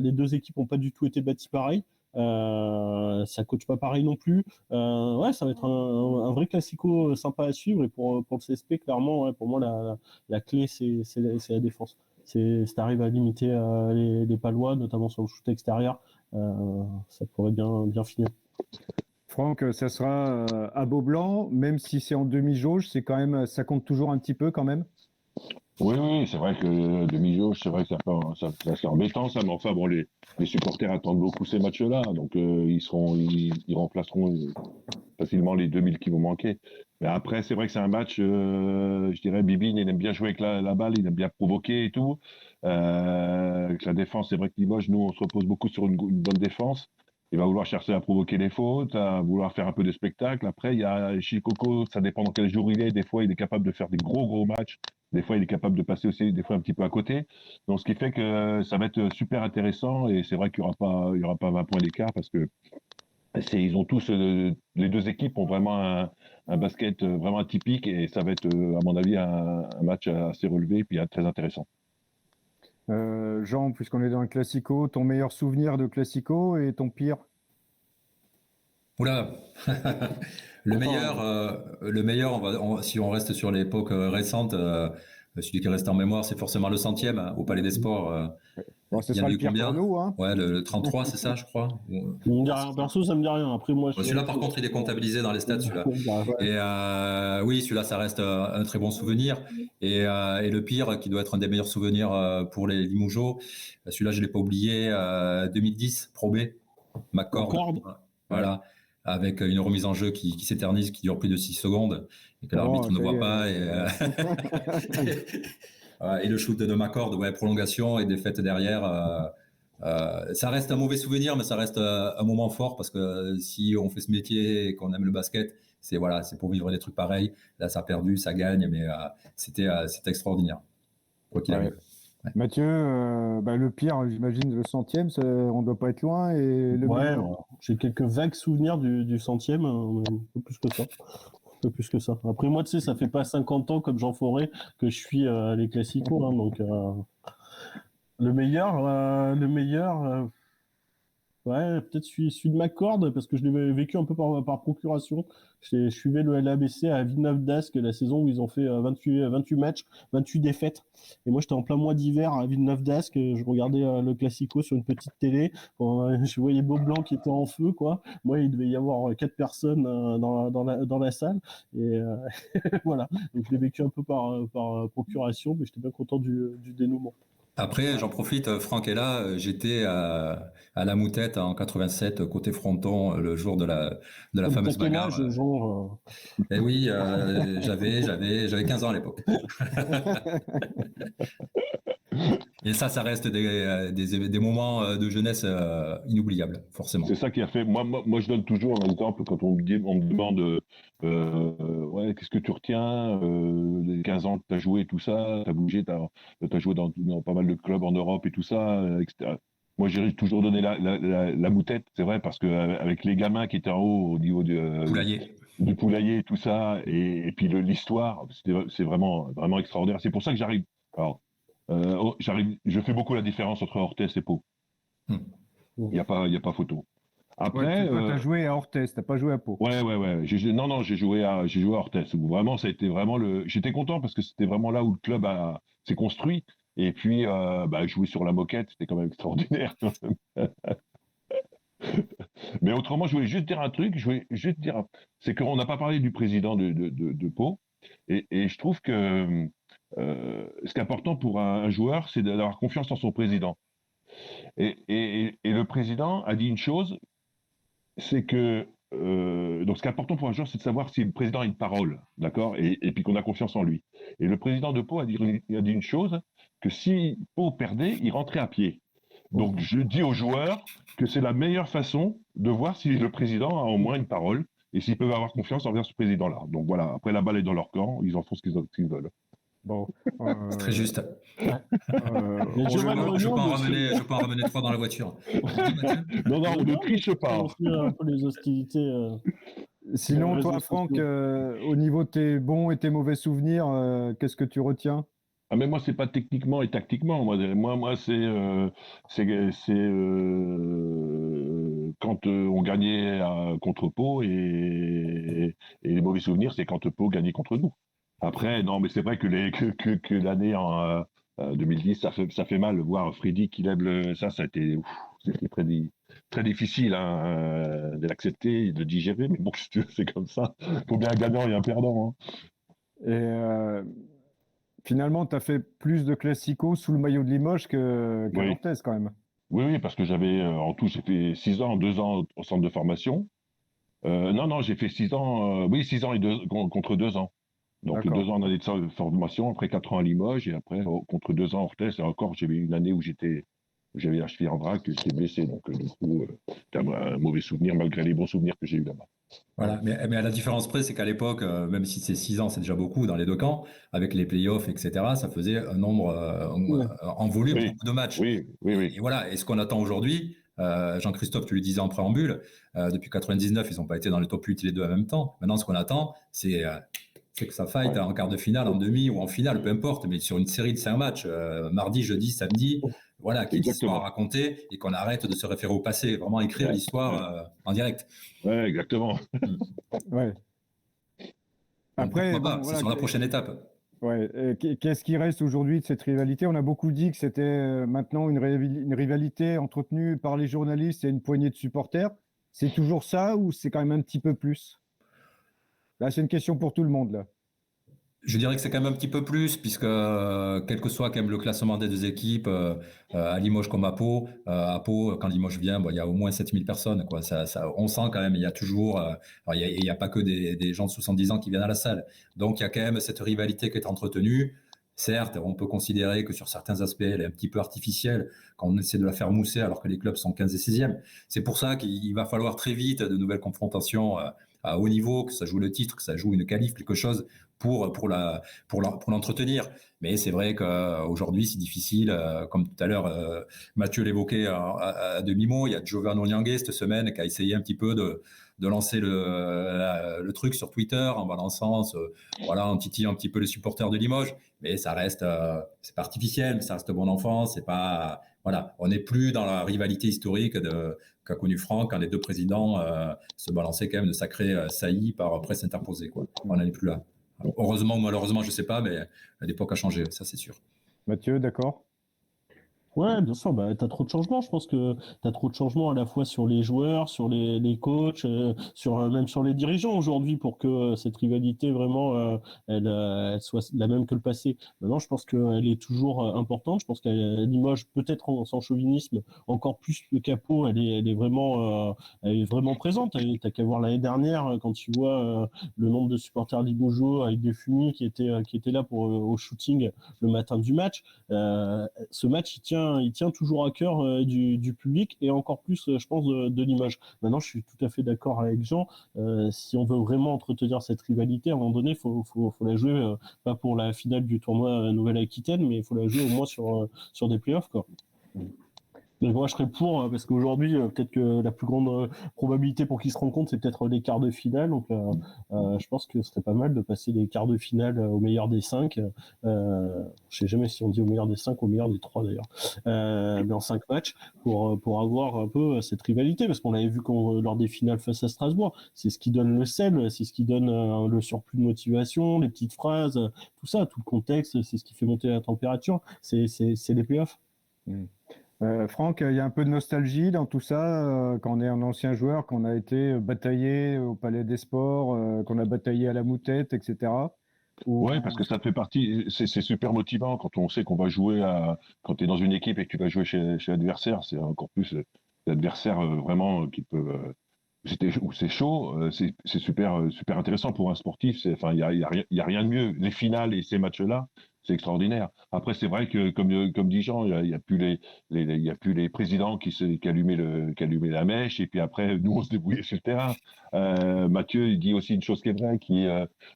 Les deux équipes n'ont pas du tout été bâties pareil. Ça coach pas pareil non plus. Ouais, ça va être un vrai classico sympa à suivre. Et pour le CSP, clairement, ouais, pour moi, la clé, c'est la défense. Si t'arrives à limiter les Palois, notamment sur le shoot extérieur, ça pourrait bien finir. Franck, ça sera à Beaublanc, même si c'est en demi-jauge, c'est quand même, ça compte toujours un petit peu quand même. Oui, c'est vrai que demi-jauge, c'est vrai que ça c'est embêtant, ça, mais enfin, bon, les supporters attendent beaucoup ces matchs-là, donc ils remplaceront facilement les 2000 qui vont manquer. Mais après, c'est vrai que c'est un match, je dirais, Bibine, il aime bien jouer avec la balle, il aime bien provoquer et tout. Avec la défense, c'est vrai que Limoges, nous, on se repose beaucoup sur une bonne défense. Il va vouloir chercher à provoquer les fautes, à vouloir faire un peu de spectacle. Après, il y a Chikoko, ça dépend dans quel jour il est. Des fois, il est capable de faire des gros matchs. Des fois, il est capable de passer aussi, des fois, un petit peu à côté. Donc, ce qui fait que ça va être super intéressant. Et c'est vrai qu'il n'y aura pas 20 points d'écart parce que ils ont tous, les deux équipes ont vraiment un basket vraiment atypique. Et ça va être, à mon avis, un match assez relevé et puis très intéressant. Jean, puisqu'on est dans le Classico, ton meilleur souvenir de Classico et ton pire? Oula. Le meilleur, si on reste sur l'époque récente, celui qui reste en mémoire, c'est forcément le 100e au Palais des Sports. Bon, ce sera le pire pour nous. Hein. Ouais, le 33, c'est ça, je crois. Perso, ça me dit rien. Après, moi, celui-là, par contre, il est comptabilisé dans les stats, celui-là. Et oui, celui-là, ça reste un très bon souvenir. Et le pire, qui doit être un des meilleurs souvenirs pour les Limougeaux, celui-là, je ne l'ai pas oublié, 2010, Pro B, McCord. Voilà. Avec une remise en jeu qui s'éternise, qui dure plus de 6 secondes, et que l'arbitre ne voit pas. Et le shoot de McCord, prolongation et défaite derrière. Ça reste un mauvais souvenir, mais ça reste un moment fort, parce que si on fait ce métier et qu'on aime le basket, c'est pour vivre des trucs pareils. Là, ça a perdu, ça gagne, mais c'était extraordinaire, quoi qu'il arrive. Ouais. Mathieu, le pire, j'imagine, le 100e, on ne doit pas être loin. Et j'ai quelques vagues souvenirs du 100e, un peu plus que ça. Après, moi, tu sais, ça fait pas 50 ans comme Jean Forêt que je suis les classicos. Hein, donc, le meilleur, ouais, peut-être celui de McCord, parce que je l'ai vécu un peu par procuration. Je suivais le LABC à Villeneuve-d'Ascq, la saison où ils ont fait 28 matchs, 28 défaites. Et moi, j'étais en plein mois d'hiver à Villeneuve-d'Ascq. Je regardais le Classico sur une petite télé. Je voyais Beaublanc qui était en feu, quoi. Moi, il devait y avoir 4 personnes dans la salle. Et voilà. Donc, je l'ai vécu un peu par procuration, mais j'étais bien content du dénouement. Après, j'en profite, Franck est là, j'étais à la Moutette en 87, côté Fronton, le jour de la fameuse bagarre. Et oui, j'avais 15 ans à l'époque. Et ça reste des moments de jeunesse inoubliables, forcément. C'est ça qui a fait. Moi, je donne toujours un exemple quand on me demande qu'est-ce que tu retiens les 15 ans que tu as joué, tout ça, tu as bougé, tu as joué dans pas mal de clubs en Europe et tout ça, etc. moi, j'ai toujours donné la moutette, c'est vrai, parce qu'avec les gamins qui étaient en haut au niveau du poulailler et tout ça, et puis l'histoire, c'est vraiment, vraiment extraordinaire. C'est pour ça que j'arrive. Alors, je fais beaucoup la différence entre Orthez et Pau. Il n'y a pas photo. Après, tu as joué à Orthez, tu n'as pas joué à Pau. Ouais. Non, j'ai joué à Orthez. Vraiment, ça a été vraiment J'étais content parce que c'était vraiment là où le club s'est construit. Et puis, jouer sur la moquette, c'était quand même extraordinaire. Mais autrement, je voulais juste dire un truc. C'est qu'on n'a pas parlé du président de Pau. Et je trouve que ce qui est important pour un joueur, c'est d'avoir confiance en son président. Et le président a dit une chose, c'est que donc ce qui est important pour un joueur, c'est de savoir si le président a une parole, d'accord, et puis qu'on a confiance en lui. Et le président de Pau a dit une chose, que si Pau perdait, il rentrait à pied. Donc je dis aux joueurs que c'est la meilleure façon de voir si le président a au moins une parole et s'ils peuvent avoir confiance envers ce président-là. Donc voilà, après la balle est dans leur camp, ils en font ce qu'ils veulent. Bon, c'est très juste. Je peux en ramener 3 dans la voiture. non, on ne triche pas. Un peu les hostilités. Sinon, toi, Franck, au niveau de tes bons et tes mauvais souvenirs, qu'est-ce que tu retiens? Ah, mais moi, c'est pas techniquement et tactiquement. Moi, c'est quand on gagnait contre Pau et les mauvais souvenirs, c'est quand Pau gagnait contre nous. Après, non, mais c'est vrai que l'année en 2010, ça fait mal de voir Freddy qui lève ça a été c'était très difficile de l'accepter et de digérer. Mais bon, c'est comme ça. Il faut bien un gagnant et un perdant. Hein. Et finalement, tu as fait plus de classicos sous le maillot de Limoges qu'à Orthez quand même. Oui, parce que en tout, j'ai fait 6 ans, 2 ans au centre de formation. Non, j'ai fait 6 ans, 6 ans contre 2 ans. Donc 2 ans en année de formation, après 4 ans à Limoges, et après contre 2 ans à Orthez, et encore, j'avais une année où j'avais la cheville en vrac, que j'étais blessé. Donc du coup, c'était un mauvais souvenir, malgré les bons souvenirs que j'ai eu là-bas. Voilà, mais à la différence près, c'est qu'à l'époque, même si c'est 6 ans, c'est déjà beaucoup dans les deux camps, avec les playoffs, etc., ça faisait un nombre en volume beaucoup de matchs. Oui. Et voilà, et ce qu'on attend aujourd'hui, Jean-Christophe, tu le disais en préambule, depuis 99, ils n'ont pas été dans le top 8 les deux en même temps. Maintenant, ce qu'on attend, c'est que ça fight en quart de finale, en demi ou en finale, peu importe, mais sur une série de 5 matchs, mardi, jeudi, samedi, voilà, qu'il y ait une histoire à raconter et qu'on arrête de se référer au passé, vraiment écrire l'histoire en direct. Ouais, exactement. Ouais. Après, c'est sur la prochaine étape. Ouais. Qu'est-ce qui reste aujourd'hui de cette rivalité? On a beaucoup dit que c'était maintenant une rivalité entretenue par les journalistes et une poignée de supporters. C'est toujours ça ou c'est quand même un petit peu plus? Là, c'est une question pour tout le monde, là. Je dirais que c'est quand même un petit peu plus, puisque quel que soit quand même le classement des deux équipes, à Limoges comme à Pau, quand Limoges vient, il y a au moins 7000 personnes. Quoi. On sent quand même, il y a toujours... il n'y a pas que des gens de 70 ans qui viennent à la salle. Donc, il y a quand même cette rivalité qui est entretenue. Certes, on peut considérer que sur certains aspects, elle est un petit peu artificielle quand on essaie de la faire mousser alors que les clubs sont 15 et 16e. C'est pour ça qu'il va falloir très vite de nouvelles confrontations à haut niveau, que ça joue le titre, que ça joue une qualif, quelque chose pour l'entretenir. Mais c'est vrai qu'aujourd'hui, c'est difficile. Comme tout à l'heure, Mathieu l'évoquait à demi-mot, il y a Jovan Onyangue cette semaine qui a essayé un petit peu de lancer le truc sur Twitter en balançant, en titillant un petit peu les supporters de Limoges. Mais ça reste, c'est pas artificiel, mais ça reste bon enfant. C'est pas, on n'est plus dans la rivalité historique qu'a connu Franck quand les deux présidents se balançaient quand même de sacrés saillies par presse interposée, quoi. On n'en est plus là. Heureusement ou malheureusement, je sais pas, mais l'époque a changé, ça c'est sûr. Mathieu, d'accord? Ouais, bien sûr, tu as trop de changements. Je pense que tu as trop de changements à la fois sur les joueurs, sur les coachs, même sur les dirigeants aujourd'hui pour que cette rivalité vraiment elle soit la même que le passé. Maintenant, je pense qu'elle est toujours importante. Je pense qu'à Limoges, peut-être sans chauvinisme, encore plus qu'à Pau, elle est vraiment présente. T'as qu'à voir l'année dernière quand tu vois le nombre de supporters limogeaux avec des fumis qui étaient là pour au shooting le matin du match. Ce match, il tient toujours à cœur du public et encore plus, je pense, de Limoges. Maintenant, je suis tout à fait d'accord avec Jean. Si on veut vraiment entretenir cette rivalité, à un moment donné, faut la jouer pas pour la finale du tournoi Nouvelle-Aquitaine, mais il faut la jouer au moins sur des playoffs, quoi. Mais moi, je serais pour, parce qu'aujourd'hui, peut-être que la plus grande probabilité pour qu'ils se rencontrent, c'est peut-être les quarts de finale. Donc, je pense que ce serait pas mal de passer les quarts de finale au meilleur des 5. Je sais jamais si on dit au meilleur des 5 ou au meilleur des 3 d'ailleurs, mais en 5 matchs pour avoir un peu cette rivalité, parce qu'on l'avait vu lors des finales face à Strasbourg. C'est ce qui donne le sel, c'est ce qui donne le surplus de motivation, les petites phrases, tout ça, tout le contexte, c'est ce qui fait monter la température. C'est les playoffs. Franck, il y a un peu de nostalgie dans tout ça, quand on est un ancien joueur, qu'on a été bataillé au Palais des Sports, qu'on a bataillé à la Moutette, etc. Oui, parce que ça fait partie, c'est super motivant quand on sait qu'on va jouer quand tu es dans une équipe et que tu vas jouer chez l'adversaire, c'est encore plus l'adversaire vraiment qui peut, où c'est chaud, c'est super intéressant pour un sportif. Enfin, il y a rien de mieux. Les finales et ces matchs-là, c'est extraordinaire. Après, c'est vrai que comme dit Jean, il y a plus il y a plus les présidents qui allumaient la mèche, et puis après nous on se débrouillait sur le terrain. Mathieu, il dit aussi une chose qui est vraie, qui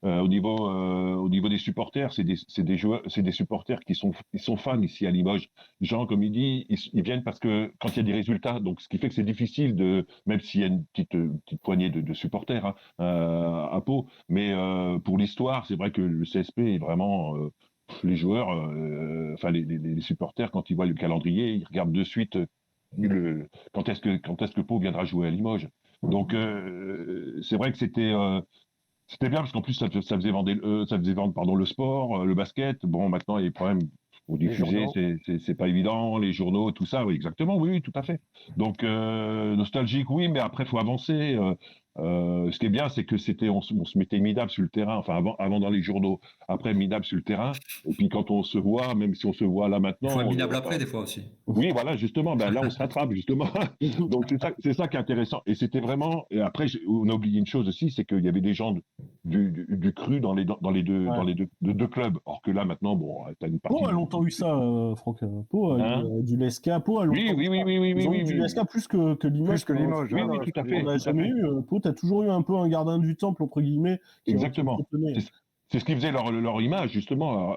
au niveau des supporters, c'est des joueurs, c'est des supporters ils sont fans ici à Limoges. Jean, comme il dit, ils viennent parce que quand il y a des résultats, donc ce qui fait que c'est difficile même s'il y a une petite poignée de supporters à Pau, mais pour l'histoire, c'est vrai que le CSP est vraiment les joueurs, enfin les supporters, quand ils voient le calendrier, ils regardent de suite quand est-ce que Pau viendra jouer à Limoges. Donc c'est vrai que c'était bien parce qu'en plus ça faisait vendre pardon le sport, le basket. Bon, maintenant il y a des problèmes pour diffuser, c'est pas évident, les journaux, tout ça. Oui, exactement, oui, tout à fait. Donc nostalgique, oui, mais après faut avancer. Ce qui est bien, c'est que on se mettait minable sur le terrain, enfin avant dans les journaux, après minable sur le terrain, et puis quand on se voit, même si on se voit là maintenant, il faut être minable après des fois aussi. Oui, voilà, justement, ben là on se rattrape justement. Donc c'est ça qui est intéressant. Et c'était vraiment. Et après, on a oublié une chose aussi, c'est qu'il y avait des gens du cru dans les deux clubs. Or que là maintenant, bon, t'as une partie. Pau a longtemps eu ça, Franck. Pau a eu du Lesca. Pau a longtemps. Oui. Ils ont eu du Lesca plus que Limoges. Plus que Limoges. Oui, tout à fait. On n'a jamais eu. Pau, t'as toujours eu un peu un gardien du temple entre guillemets. Exactement. C'est ce qui faisait leur image justement.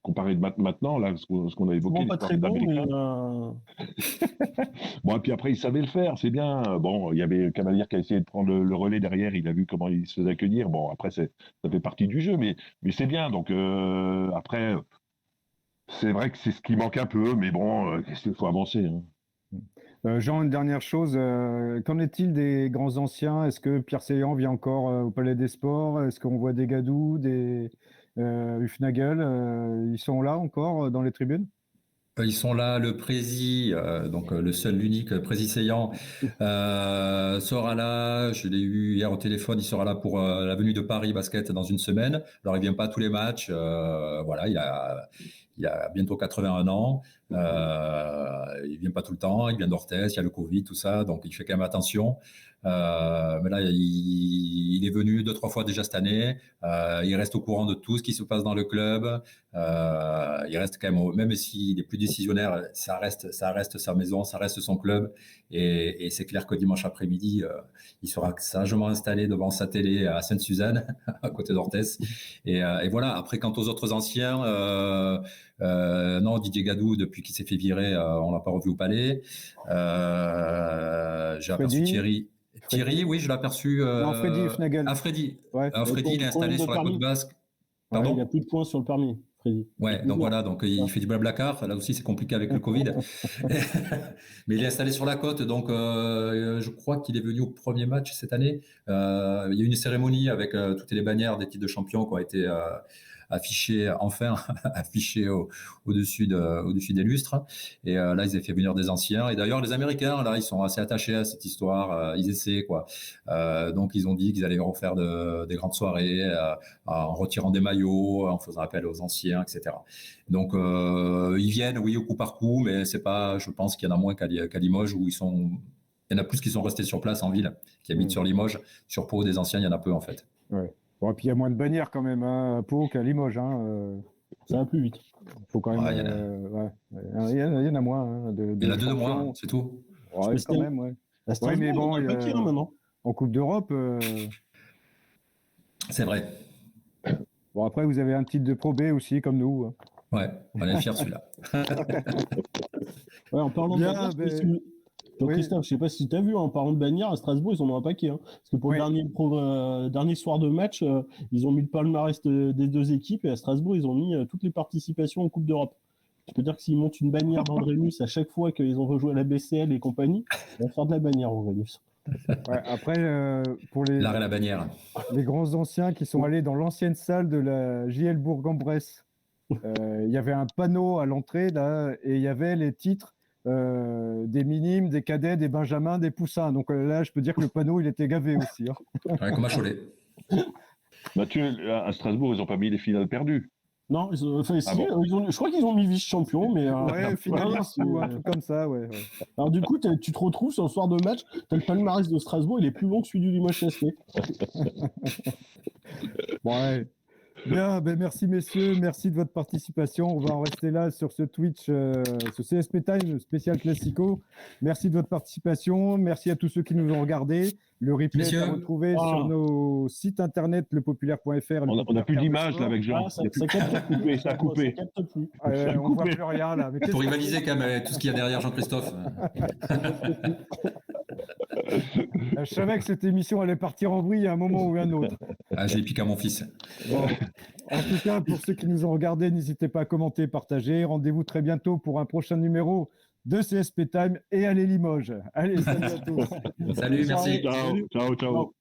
Comparé de maintenant, là, ce qu'on a évoqué. Pas très bon, mais bon, et puis après, il savait le faire, c'est bien. Bon, il y avait Cavalier qui a essayé de prendre le relais derrière, il a vu comment il se faisait accueillir. Bon, après, ça fait partie du jeu, mais c'est bien. Donc, après, c'est vrai que c'est ce qui manque un peu, mais bon, il faut avancer. Hein. Jean, une dernière chose, qu'en est-il des grands anciens? Est-ce que Pierre Seillant vient encore au Palais des Sports? Est-ce qu'on voit des Gadou, des Hufnagel? Ils sont là encore dans les tribunes? Ils sont là, le prési, donc le seul, l'unique prési Seillant sera là. Je l'ai eu hier au téléphone. Il sera là pour la venue de Paris Basket dans une semaine. Alors il vient pas à tous les matchs. Voilà, il a bientôt 81 ans. Il vient pas tout le temps. Il vient d'Orthez. Il y a le Covid, tout ça, donc il fait quand même attention. Mais là, il est venu 2-3 fois déjà cette année. Il reste au courant de tout ce qui se passe dans le club. Il reste quand même s'il est plus décisionnaire, ça reste sa maison, ça reste son club. Et c'est clair que dimanche après-midi, il sera sagement installé devant sa télé à Sainte-Suzanne, à côté d'Orthez. Et voilà. Après, quant aux autres anciens, non, Didier Gadou, depuis qu'il s'est fait virer, on l'a pas revu au Palais. J'ai aperçu Thierry, oui, je l'ai aperçu. Non, Freddy Hufnagel. Ah, Freddy. Ouais. Freddy, il est installé sur la côte basque. Pardon, il a plus de points sur le permis, Freddy. Ouais, donc voilà, donc il fait du blablacar. Là aussi, c'est compliqué avec le Covid. Mais il est installé sur la côte, donc je crois qu'il est venu au premier match cette année. Il y a eu une cérémonie avec toutes les bannières des titres de champion qui ont été affichées au-dessus des lustres. Et là, ils ont fait venir des anciens. Et d'ailleurs, les Américains, là, ils sont assez attachés à cette histoire. Ils essaient, quoi. Donc, ils ont dit qu'ils allaient refaire des grandes soirées en retirant des maillots, en faisant appel aux anciens, etc. Donc, ils viennent, oui, au coup par coup, mais c'est pas, je pense qu'il y en a moins qu'à Limoges où il y en a plus qui sont restés sur place en ville, qui habitent sur Limoges. Sur Pau, des anciens, il y en a peu, en fait. Ouais. Bon, et puis il y a moins de bannières quand même à Pau qu'à Limoges. Ça va plus vite. Faut quand même. Il y en a moins. Il y en a deux de moins, c'est tout. Ouais, quand même, ouais. Ouais, mais bon, maintenant. En Coupe d'Europe. C'est vrai. Bon, après, vous avez un titre de Pro B aussi, comme nous. Ouais, on est fiers de celui-là. Ouais, en parlant de Bagnères, Christophe, je sais pas si tu as vu, en parlant de Bagnères, à Strasbourg, ils en ont un paquet. Parce que pour le dernier soir de match, ils ont mis le palmarès des deux équipes et à Strasbourg, ils ont mis toutes les participations en Coupe d'Europe. Je peux dire que s'ils montent une bannière dans le Rémus à chaque fois qu'ils ont rejoué à la BCL et compagnie, ils vont faire de la bannière au Rémus. Ouais, après, pour l'art et la bannière. Les grands anciens qui sont allés dans l'ancienne salle de la JL Bourg-en-Bresse, il y avait un panneau à l'entrée là, et il y avait les titres des minimes, des cadets, des benjamins, des poussins. Donc là, je peux dire que le panneau, il était gavé aussi. Hein. Ouais, comme à Cholet. Mathieu, à Strasbourg, ils n'ont pas mis les finales perdues. Non, je crois qu'ils ont mis vice-champion, mais... ouais, finaliste ou un truc comme ça, ouais. Alors du coup, tu te retrouves sur le soir de match, tu as le palmarès de Strasbourg, il est plus long que celui du Limoges CSP. Ouais. Bien, merci messieurs, merci de votre participation. On va en rester là sur ce Twitch, ce CSP Time spécial Classico. Merci de votre participation, merci à tous ceux qui nous ont regardés. Le replay est à retrouver sur nos sites internet, lepopulaire.fr. On n'a plus d'image là avec Jean. Ça a coupé. On ne voit plus rien là. Mais pour rivaliser quand même tout ce qu'il y a derrière Jean-Christophe. Je savais que cette émission allait partir en vrille à un moment ou à un autre. Ah, je l'ai piqué à mon fils. Bon. En tout cas, pour ceux qui nous ont regardés, n'hésitez pas à commenter, partager. Rendez-vous très bientôt pour un prochain numéro de CSP Time et allez Limoges. Allez, salut à tous. Salut, merci. Ciao.